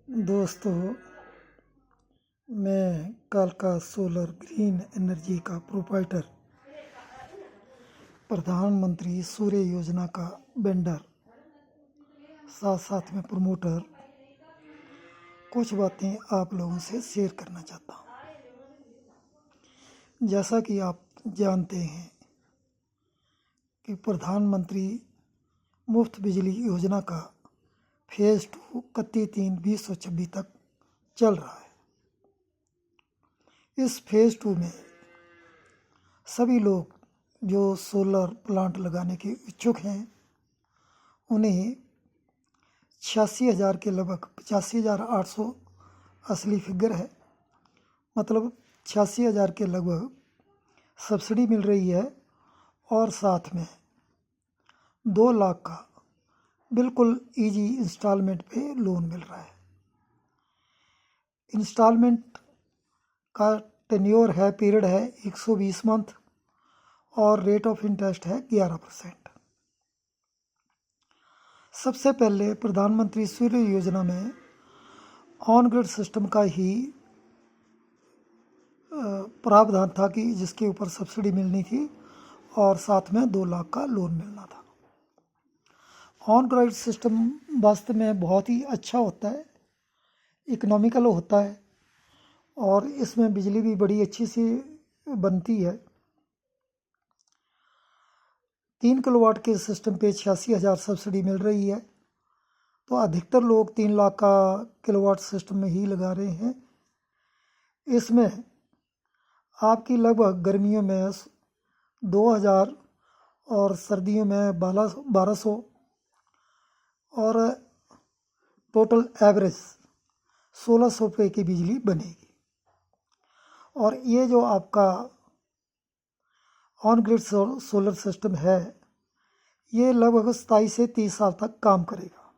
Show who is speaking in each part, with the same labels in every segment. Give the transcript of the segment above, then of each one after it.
Speaker 1: दोस्तों, मैं कालका सोलर ग्रीन एनर्जी का प्रोप्राइटर, प्रधानमंत्री सूर्य योजना का वेंडर, साथ साथ में प्रमोटर, कुछ बातें आप लोगों से शेयर करना चाहता हूँ। जैसा कि आप जानते हैं कि प्रधानमंत्री मुफ्त बिजली योजना का फेज़ 2 31/3/2026 तक चल रहा है। इस फेज़ 2 में सभी लोग जो सोलर प्लांट लगाने के इच्छुक हैं उन्हें 86,000 के लगभग 85,800 असली फिगर है, मतलब 86,000 के लगभग सब्सिडी मिल रही है और साथ में 2 लाख का बिल्कुल इजी इंस्टॉलमेंट पे लोन मिल रहा है। इंस्टॉलमेंट का टेन्योर है, पीरियड है 120 मंथ और रेट ऑफ इंटरेस्ट है 11%। सबसे पहले प्रधानमंत्री सूर्य योजना में ऑन ग्रिड सिस्टम का ही प्रावधान था कि जिसके ऊपर सब्सिडी मिलनी थी और साथ में 2 लाख का लोन मिलना था। ऑन ग्रिड सिस्टम वास्तव में बहुत ही अच्छा होता है, इकोनॉमिकल होता है और इसमें बिजली भी बड़ी अच्छी सी बनती है। 3 किलोवाट के सिस्टम पे 86,000 सब्सिडी मिल रही है, तो अधिकतर लोग 3 लाख का किलोवाट सिस्टम में ही लगा रहे हैं। इसमें आपकी लगभग गर्मियों में 2,000 और सर्दियों में 1,200 और टोटल एवरेज 1,600 रुपये की बिजली बनेगी। और ये जो आपका ऑन ग्रिड सोलर सिस्टम है ये लगभग 27 से 30 साल तक काम करेगा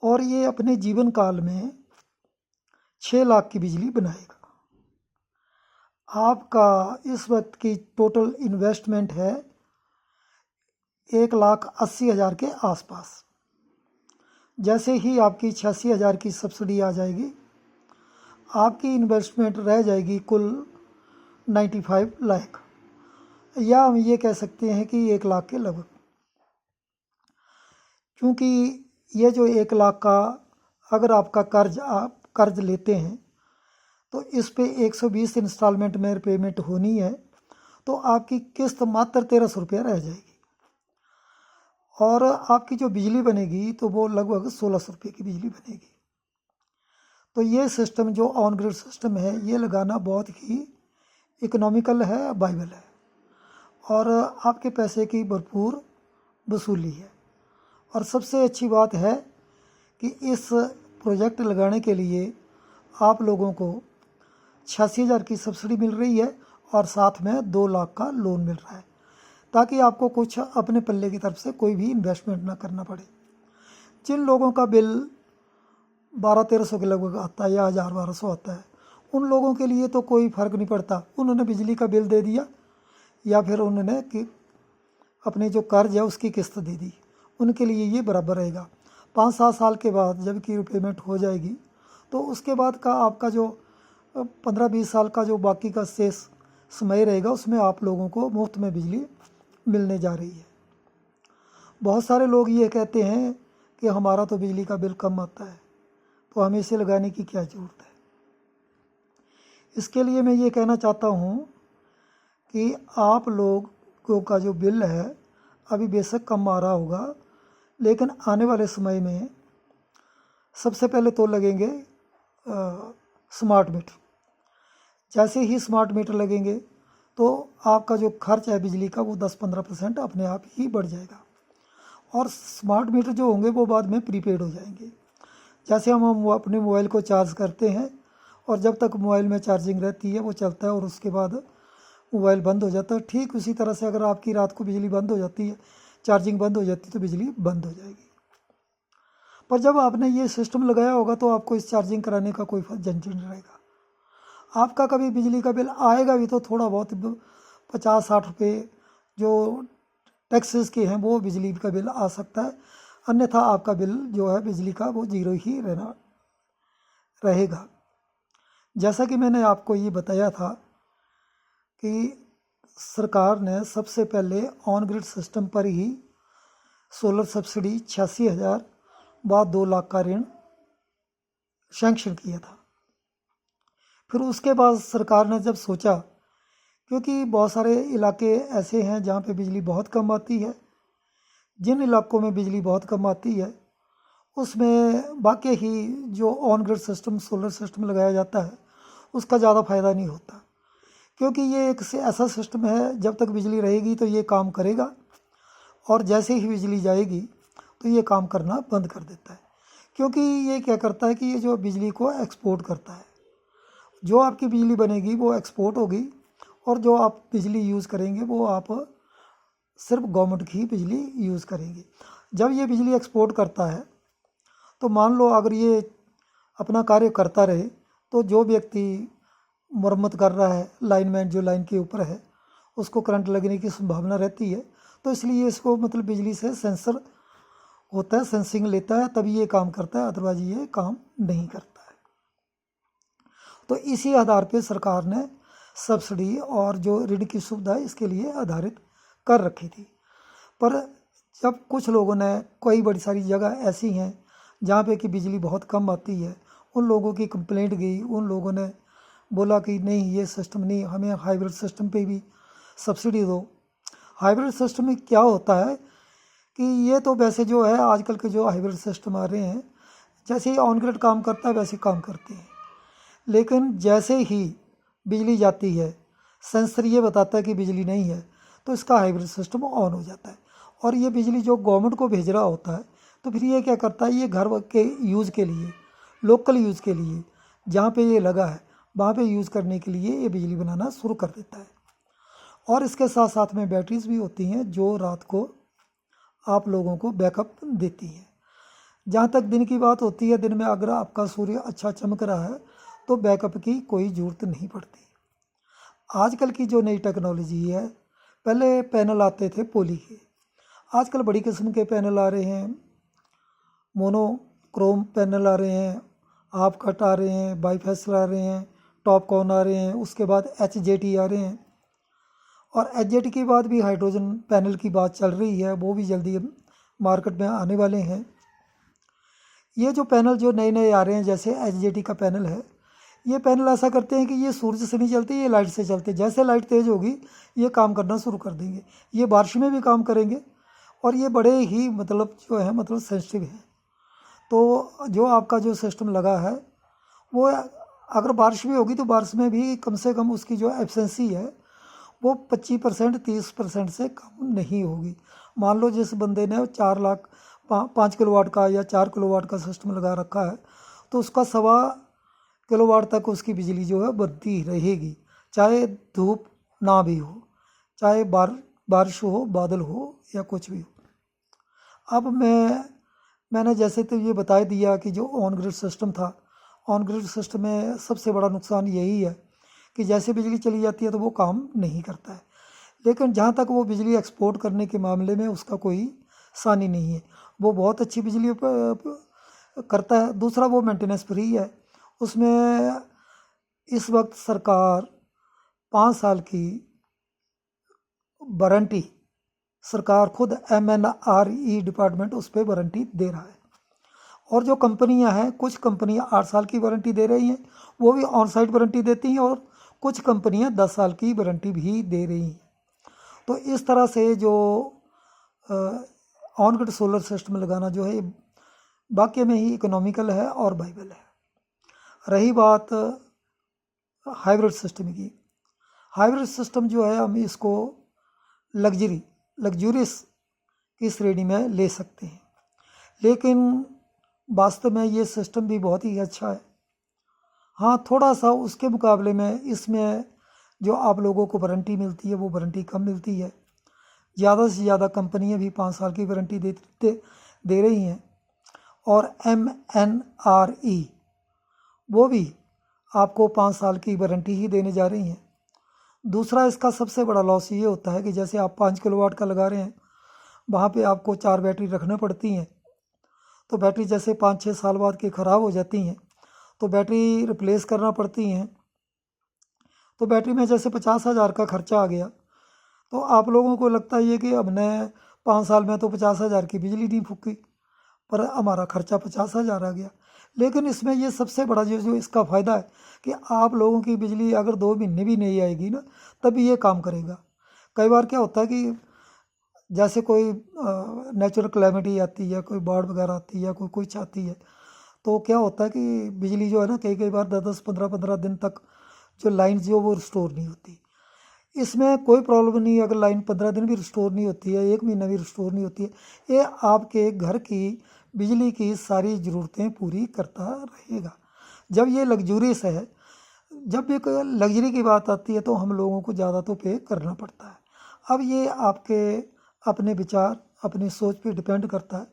Speaker 1: और ये अपने जीवन काल में 6 लाख की बिजली बनाएगा। आपका इस वक्त की टोटल इन्वेस्टमेंट है 1,80,000 के आसपास। जैसे ही आपकी 86,000 की सब्सिडी आ जाएगी, आपकी इन्वेस्टमेंट रह जाएगी कुल 95 लाख, या हम ये कह सकते हैं कि 1 लाख के लगभग। क्योंकि ये जो 1 लाख का अगर आपका आप कर्ज लेते हैं तो इस पे 120 इंस्टॉलमेंट में पेमेंट होनी है, तो आपकी किस्त मात्र 1,300 रुपया रह जाएगी और आपकी जो बिजली बनेगी तो वो लगभग 1,600 रुपये की बिजली बनेगी। तो ये सिस्टम जो ऑन ग्रिड सिस्टम है ये लगाना बहुत ही इकोनॉमिकल है, वाइबल है और आपके पैसे की भरपूर वसूली है। और सबसे अच्छी बात है कि इस प्रोजेक्ट लगाने के लिए आप लोगों को 86,000 की सब्सिडी मिल रही है और साथ में 2 लाख का लोन मिल रहा है, ताकि आपको कुछ अपने पल्ले की तरफ से कोई भी इन्वेस्टमेंट ना करना पड़े। जिन लोगों का बिल 1,200-1,300 के लगभग आता है या 1,000-1,200 आता है, उन लोगों के लिए तो कोई फ़र्क नहीं पड़ता, उन्होंने बिजली का बिल दे दिया या फिर उन्होंने कि अपने जो कर्ज है उसकी किस्त दे दी, उनके लिए ये बराबर रहेगा। 5-7 साल के बाद जबकि पेमेंट हो जाएगी तो उसके बाद का आपका जो 15-20 साल का जो बाकी का शेष समय रहेगा उसमें आप लोगों को मुफ्त में बिजली मिलने जा रही है। बहुत सारे लोग ये कहते हैं कि हमारा तो बिजली का बिल कम आता है, तो हमें इसे लगाने की क्या ज़रूरत है। इसके लिए मैं ये कहना चाहता हूँ कि आप लोगों का जो बिल है अभी बेशक कम आ रहा होगा, लेकिन आने वाले समय में सबसे पहले तो लगेंगे स्मार्ट मीटर। जैसे ही स्मार्ट मीटर लगेंगे तो आपका जो खर्च है बिजली का वो 10-15% अपने आप ही बढ़ जाएगा और स्मार्ट मीटर जो होंगे वो बाद में प्रीपेड हो जाएंगे। जैसे हम अपने मोबाइल को चार्ज करते हैं और जब तक मोबाइल में चार्जिंग रहती है वो चलता है और उसके बाद मोबाइल बंद हो जाता है, ठीक उसी तरह से अगर आपकी रात को बिजली बंद हो जाती है, चार्जिंग बंद हो जाती है तो बिजली बंद हो जाएगी। पर जब आपने ये सिस्टम लगाया होगा तो आपको इस चार्जिंग कराने का कोई झंझट नहीं रहेगा। आपका कभी बिजली का बिल आएगा भी तो थोड़ा बहुत 50-60 रुपये जो टैक्सेस के हैं वो बिजली का बिल आ सकता है। अन्यथा आपका बिल जो है बिजली का वो ज़ीरो ही रहेगा। जैसा कि मैंने आपको ये बताया था कि सरकार ने सबसे पहले ऑन ग्रिड सिस्टम पर ही सोलर सब्सिडी 86,000 बाद 2 लाख का ऋण सैंक्शन किया था। फिर उसके बाद सरकार ने जब सोचा, क्योंकि बहुत सारे इलाके ऐसे हैं जहाँ पे बिजली बहुत कम आती है, जिन इलाकों में बिजली बहुत कम आती है उसमें वाकई ही जो on grid system solar system लगाया जाता है उसका ज़्यादा फ़ायदा नहीं होता, क्योंकि ये एक ऐसा सिस्टम है जब तक बिजली रहेगी तो ये काम करेगा और जैसे ही बिजली जाएगी तो ये काम करना बंद कर देता है। क्योंकि ये क्या करता है कि ये जो बिजली को एक्सपोर्ट करता है, जो आपकी बिजली बनेगी वो एक्सपोर्ट होगी और जो आप बिजली यूज़ करेंगे वो आप सिर्फ गवर्नमेंट की बिजली यूज़ करेंगे। जब ये बिजली एक्सपोर्ट करता है तो मान लो अगर ये अपना कार्य करता रहे तो जो व्यक्ति मरम्मत कर रहा है, लाइनमैन जो लाइन के ऊपर है, उसको करंट लगने की संभावना रहती है। तो इसलिए इसको मतलब बिजली से सेंसर होता है, सेंसिंग लेता है, तभी ये काम करता है, अदरवाइज ये काम नहीं करता है। तो इसी आधार पे सरकार ने सब्सिडी और जो ऋण की सुविधा इसके लिए आधारित कर रखी थी। पर जब कुछ लोगों ने, कई बड़ी सारी जगह ऐसी हैं जहाँ पे कि बिजली बहुत कम आती है, उन लोगों की कंप्लेंट गई, उन लोगों ने बोला कि नहीं ये सिस्टम नहीं, हमें हाइब्रिड सिस्टम पे भी सब्सिडी दो। हाइब्रिड सिस्टम में क्या होता है कि ये तो वैसे जो है आजकल के जो हाइब्रिड सिस्टम आ रहे हैं, जैसे ही ऑन ग्रिड काम करता है वैसे काम करते हैं, लेकिन जैसे ही बिजली जाती है सेंसर ये बताता है कि बिजली नहीं है तो इसका हाइब्रिड सिस्टम ऑन हो जाता है और ये बिजली जो गवर्नमेंट को भेज रहा होता है तो फिर ये क्या करता है, ये घर के यूज़ के लिए, लोकल यूज़ के लिए जहाँ पे ये लगा है वहाँ पे यूज़ करने के लिए ये बिजली बनाना शुरू कर देता है। और इसके साथ साथ में बैटरीज भी होती हैं जो रात को आप लोगों को बैकअप देती हैं। जहाँ तक दिन की बात होती है, दिन में अगर आपका सूर्य अच्छा चमक रहा है तो बैकअप की कोई ज़रूरत नहीं पड़ती। आजकल की जो नई टेक्नोलॉजी है, पहले पैनल आते थे पॉली के, आजकल बड़ी किस्म के पैनल आ रहे हैं, मोनोक्रोम पैनल आ रहे हैं, हाफ कट आ रहे हैं, बाईफेसियल आ रहे हैं, टॉप कॉन आ रहे हैं, उसके बाद HJT आ रहे हैं और HJT के बाद भी हाइड्रोजन पैनल की बात चल रही है, वो भी जल्दी मार्केट में आने वाले हैं। ये जो पैनल जो नए नए आ रहे हैं जैसे HJT का पैनल है, ये पैनल ऐसा करते हैं कि ये सूरज से नहीं चलते, ये लाइट से चलते। जैसे लाइट तेज़ होगी ये काम करना शुरू कर देंगे, ये बारिश में भी काम करेंगे और ये बड़े ही मतलब जो है मतलब सेंसिटिव है। तो जो आपका जो सिस्टम लगा है वो अगर बारिश भी होगी तो बारिश में भी कम से कम उसकी जो एफिशिएंसी है वो 25% 30% से कम नहीं होगी। मान लो जिस बंदे ने 5 किलोवाट का या 4 किलोवाट का सिस्टम लगा रखा है तो उसका 1.25 किलोवाट तक उसकी बिजली जो है बनती रहेगी, चाहे धूप ना भी हो, चाहे बारिश हो, बादल हो या कुछ भी हो। अब मैंने जैसे तो ये बता दिया कि जो ऑन ग्रिड सिस्टम था, ऑन ग्रिड सिस्टम में सबसे बड़ा नुकसान यही है कि जैसे बिजली चली जाती है तो वो काम नहीं करता है, लेकिन जहाँ तक वो बिजली एक्सपोर्ट करने के मामले में उसका कोई सानी नहीं है, वो बहुत अच्छी बिजली करता है। दूसरा वो मेंटेनेंस फ्री है, उसमें इस वक्त सरकार 5 साल की वारंटी, सरकार खुद MNRE डिपार्टमेंट उस पर वारंटी दे रहा है। और जो कंपनियां हैं, कुछ कंपनियां 8 साल की वारंटी दे रही हैं, वो भी ऑन साइट वारंटी देती हैं, और कुछ कंपनियां 10 साल की वारंटी भी दे रही हैं। तो इस तरह से जो ऑन ग्रिड सोलर सिस्टम लगाना जो है वाकई में ही इकोनॉमिकल है और वाइबल है। रही बात हाइब्रिड सिस्टम की, हाइब्रिड सिस्टम जो है हम इसको लग्जूरियस की श्रेणी में ले सकते हैं, लेकिन वास्तव में ये सिस्टम भी बहुत ही अच्छा है। हाँ, थोड़ा सा उसके मुकाबले में इसमें जो आप लोगों को वारंटी मिलती है वो वारंटी कम मिलती है। ज़्यादा से ज़्यादा कंपनियां भी 5 साल की वारंटी दे रही हैं, और MNRE वो भी आपको 5 साल की वारंटी ही देने जा रही हैं। दूसरा इसका सबसे बड़ा लॉस ये होता है कि जैसे आप 5 किलोवाट का लगा रहे हैं, वहाँ पे आपको 4 बैटरी रखना पड़ती हैं, तो बैटरी जैसे 5-6 साल बाद की ख़राब हो जाती हैं तो बैटरी रिप्लेस करना पड़ती हैं। तो बैटरी में जैसे 50,000 का खर्चा आ गया, तो आप लोगों को लगता ही है कि हमने 5 साल में तो 50,000 की बिजली नहीं फूकी, पर हमारा खर्चा 50,000 आ गया। लेकिन इसमें ये सबसे बड़ा जो इसका फ़ायदा है कि आप लोगों की बिजली अगर 2 महीने भी नहीं आएगी ना, तभी ये काम करेगा। कई बार क्या होता है कि जैसे कोई नेचुरल कैलेमिटी आती है, कोई बाढ़ वगैरह आती है, कोई कुछ आती है, तो क्या होता है कि बिजली जो है ना कई बार 10-10, 15-15 दिन तक जो लाइन जो वो रिस्टोर नहीं होती। इसमें कोई प्रॉब्लम नहीं, अगर लाइन 15 दिन भी रिस्टोर नहीं होती है, 1 महीना भी रिस्टोर नहीं होती है, ये आपके घर की बिजली की सारी ज़रूरतें पूरी करता रहेगा। जब ये लग्जूरियस है, जब भी कोई लग्जरी की बात आती है तो हम लोगों को ज़्यादा तो पे करना पड़ता है। अब ये आपके अपने विचार, अपनी सोच पे डिपेंड करता है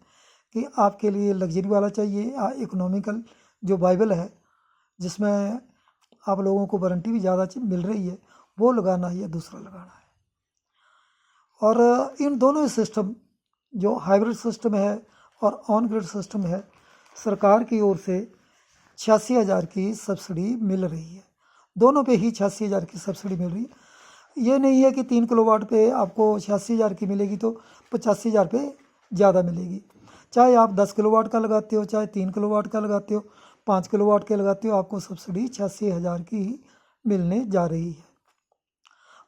Speaker 1: कि आपके लिए लग्जरी वाला चाहिए या इकोनॉमिकल जो बाइबल है, जिसमें आप लोगों को वारंटी भी ज़्यादा मिल रही है, वो लगाना है या दूसरा लगाना है। और इन दोनों सिस्टम, जो हाइब्रिड सिस्टम है और ऑन ग्रिड सिस्टम है, सरकार की ओर से 86,000 की सब्सिडी मिल रही है। दोनों पे ही 86,000 की सब्सिडी मिल रही है। ये नहीं है कि 3 किलोवाट पे आपको 86,000 की मिलेगी तो 85,000 पे ज़्यादा मिलेगी। चाहे आप 10 किलोवाट का लगाते हो, चाहे 3 किलोवाट का लगाते हो, 5 किलोवाट के लगाते हो, आपको सब्सिडी 86,000 की ही मिलने जा रही है।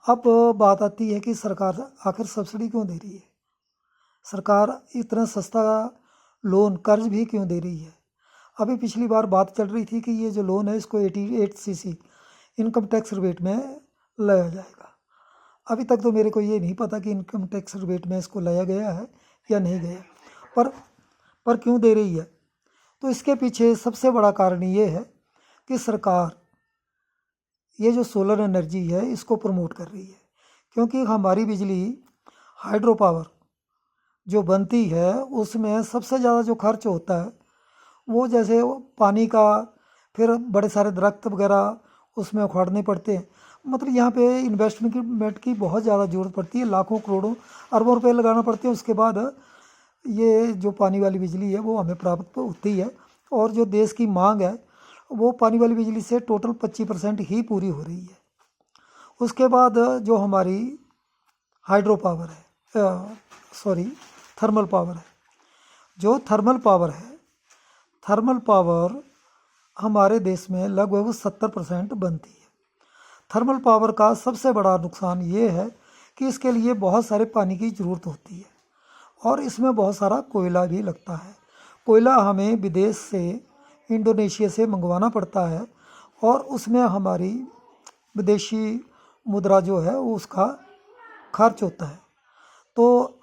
Speaker 1: अब बात आती है कि सरकार आखिर सब्सिडी क्यों दे रही है, सरकार इतना सस्ता लोन कर्ज भी क्यों दे रही है। अभी पिछली बार बात चल रही थी कि ये जो लोन है इसको 88cc इनकम टैक्स रिबेट में लाया जाएगा। अभी तक तो मेरे को ये नहीं पता कि इनकम टैक्स रिबेट में इसको लाया गया है या नहीं गया, पर क्यों दे रही है, तो इसके पीछे सबसे बड़ा कारण ये है कि सरकार ये जो सोलर एनर्जी है इसको प्रमोट कर रही है। क्योंकि हमारी बिजली हाइड्रो पावर जो बनती है उसमें सबसे ज़्यादा जो खर्च होता है वो जैसे पानी का, फिर बड़े सारे दरख्त वगैरह उसमें उखाड़ने पड़ते हैं। मतलब यहाँ पे इन्वेस्टमेंट की बहुत ज़्यादा ज़रूरत पड़ती है, लाखों करोड़ों अरबों रुपए लगाना पड़ते हैं। उसके बाद ये जो पानी वाली बिजली है वो हमें प्राप्त होती है। और जो देश की मांग है वो पानी वाली बिजली से टोटल 25% ही पूरी हो रही है। उसके बाद जो हमारी हाइड्रो पावर है, थर्मल पावर है, जो थर्मल पावर हमारे देश में लगभग 70% बनती है। थर्मल पावर का सबसे बड़ा नुकसान ये है कि इसके लिए बहुत सारे पानी की ज़रूरत होती है और इसमें बहुत सारा कोयला भी लगता है। कोयला हमें विदेश से, इंडोनेशिया से मंगवाना पड़ता है और उसमें हमारी विदेशी मुद्रा जो है उसका खर्च होता है। तो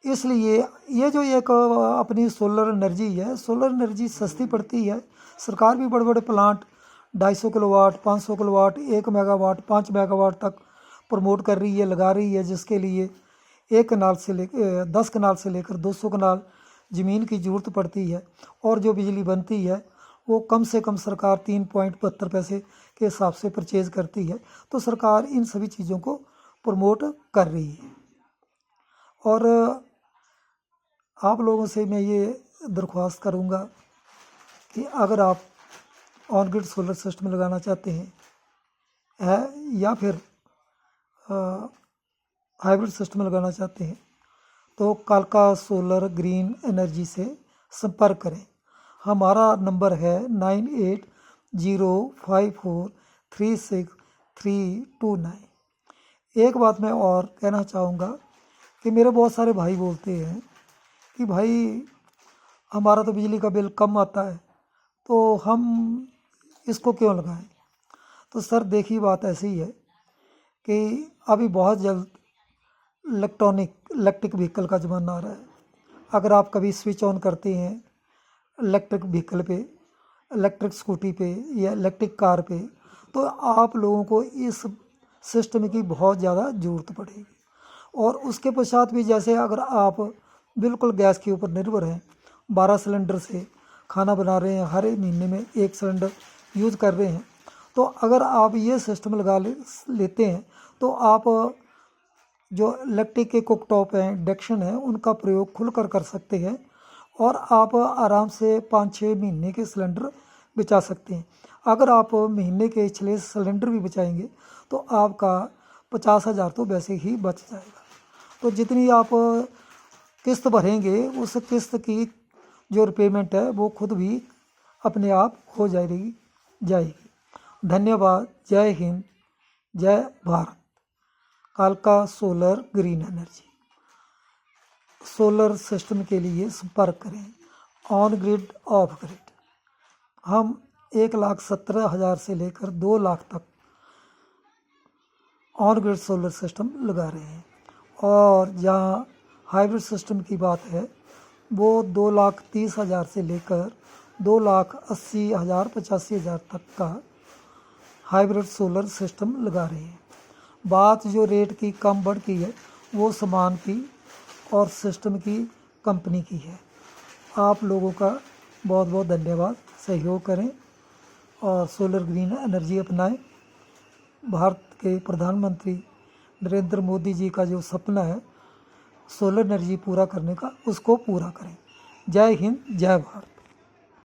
Speaker 1: इसलिए ये जो एक अपनी सोलर एनर्जी है, सोलर एनर्जी सस्ती पड़ती है। सरकार भी बड़े बड़े plant 250 kilowatt, 500 kilowatt, 1 megawatt, 5 megawatt तक प्रमोट कर रही है, लगा रही है, जिसके लिए 1 कनाल से लेकर 10 कनाल से लेकर 200 कनाल ज़मीन की ज़रूरत पड़ती है। और जो बिजली बनती है वो कम से कम सरकार 3.72 पैसे के हिसाब से परचेज़ करती है। तो सरकार इन सभी चीज़ों को प्रमोट कर रही है। और आप लोगों से मैं ये दरख्वास्त करूँगा कि अगर आप ऑन ग्रिड सोलर सिस्टम लगाना चाहते हैं या फिर हाइब्रिड सिस्टम लगाना चाहते हैं तो कालका सोलर ग्रीन एनर्जी से संपर्क करें। हमारा नंबर है 9805436329। एक बात मैं और कहना चाहूँगा कि मेरे बहुत सारे भाई बोलते हैं कि भाई हमारा तो बिजली का बिल कम आता है तो हम इसको क्यों लगाएं। तो सर देखिए, बात ऐसी है कि अभी बहुत जल्द इलेक्ट्रिक व्हीकल का ज़माना आ रहा है। अगर आप कभी स्विच ऑन करते हैं इलेक्ट्रिक व्हीकल पे, इलेक्ट्रिक स्कूटी पे या इलेक्ट्रिक कार पे, तो आप लोगों को इस सिस्टम की बहुत ज़्यादा ज़रूरत पड़ेगी। और उसके पश्चात भी जैसे अगर आप बिल्कुल गैस के ऊपर निर्भर हैं, 12 सिलेंडर से खाना बना रहे हैं, हर महीने में 1 सिलेंडर यूज़ कर रहे हैं, तो अगर आप ये सिस्टम लगा लेते हैं तो आप जो इलेक्ट्रिक के कुकटॉप हैं, इंडक्शन है, उनका प्रयोग खुलकर कर सकते हैं और आप आराम से 5-6 महीने के सिलेंडर बचा सकते हैं। अगर आप महीने के 6 सिलेंडर भी बचाएंगे तो आपका 50,000 तो वैसे ही बच जाएगा। तो जितनी आप किस्त भरेंगे उस किस्त की जो रिपेमेंट है वो खुद भी अपने आप हो जाएगी। धन्यवाद। जय हिंद, जय भारत। कालका solar green energy. Solar system के लिए संपर्क करें ऑन ग्रिड ऑफ ग्रिड। हम 1,17,000 से लेकर 2 लाख तक ऑन ग्रिड सोलर सिस्टम लगा रहे हैं, और जहाँ हाइब्रिड सिस्टम की बात है वो 2,30,000 से लेकर 2,80,000 85,000 तक का हाइब्रिड सोलर सिस्टम लगा रहे हैं। बात जो रेट की कम बढ़ की है वो सामान की और सिस्टम की कंपनी की है। आप लोगों का बहुत बहुत धन्यवाद। सहयोग करें और सोलर ग्रीन एनर्जी अपनाएं। भारत के प्रधानमंत्री नरेंद्र मोदी जी का जो सपना है सोलर एनर्जी पूरा करने का, उसको पूरा करें। जय हिंद, जय भारत।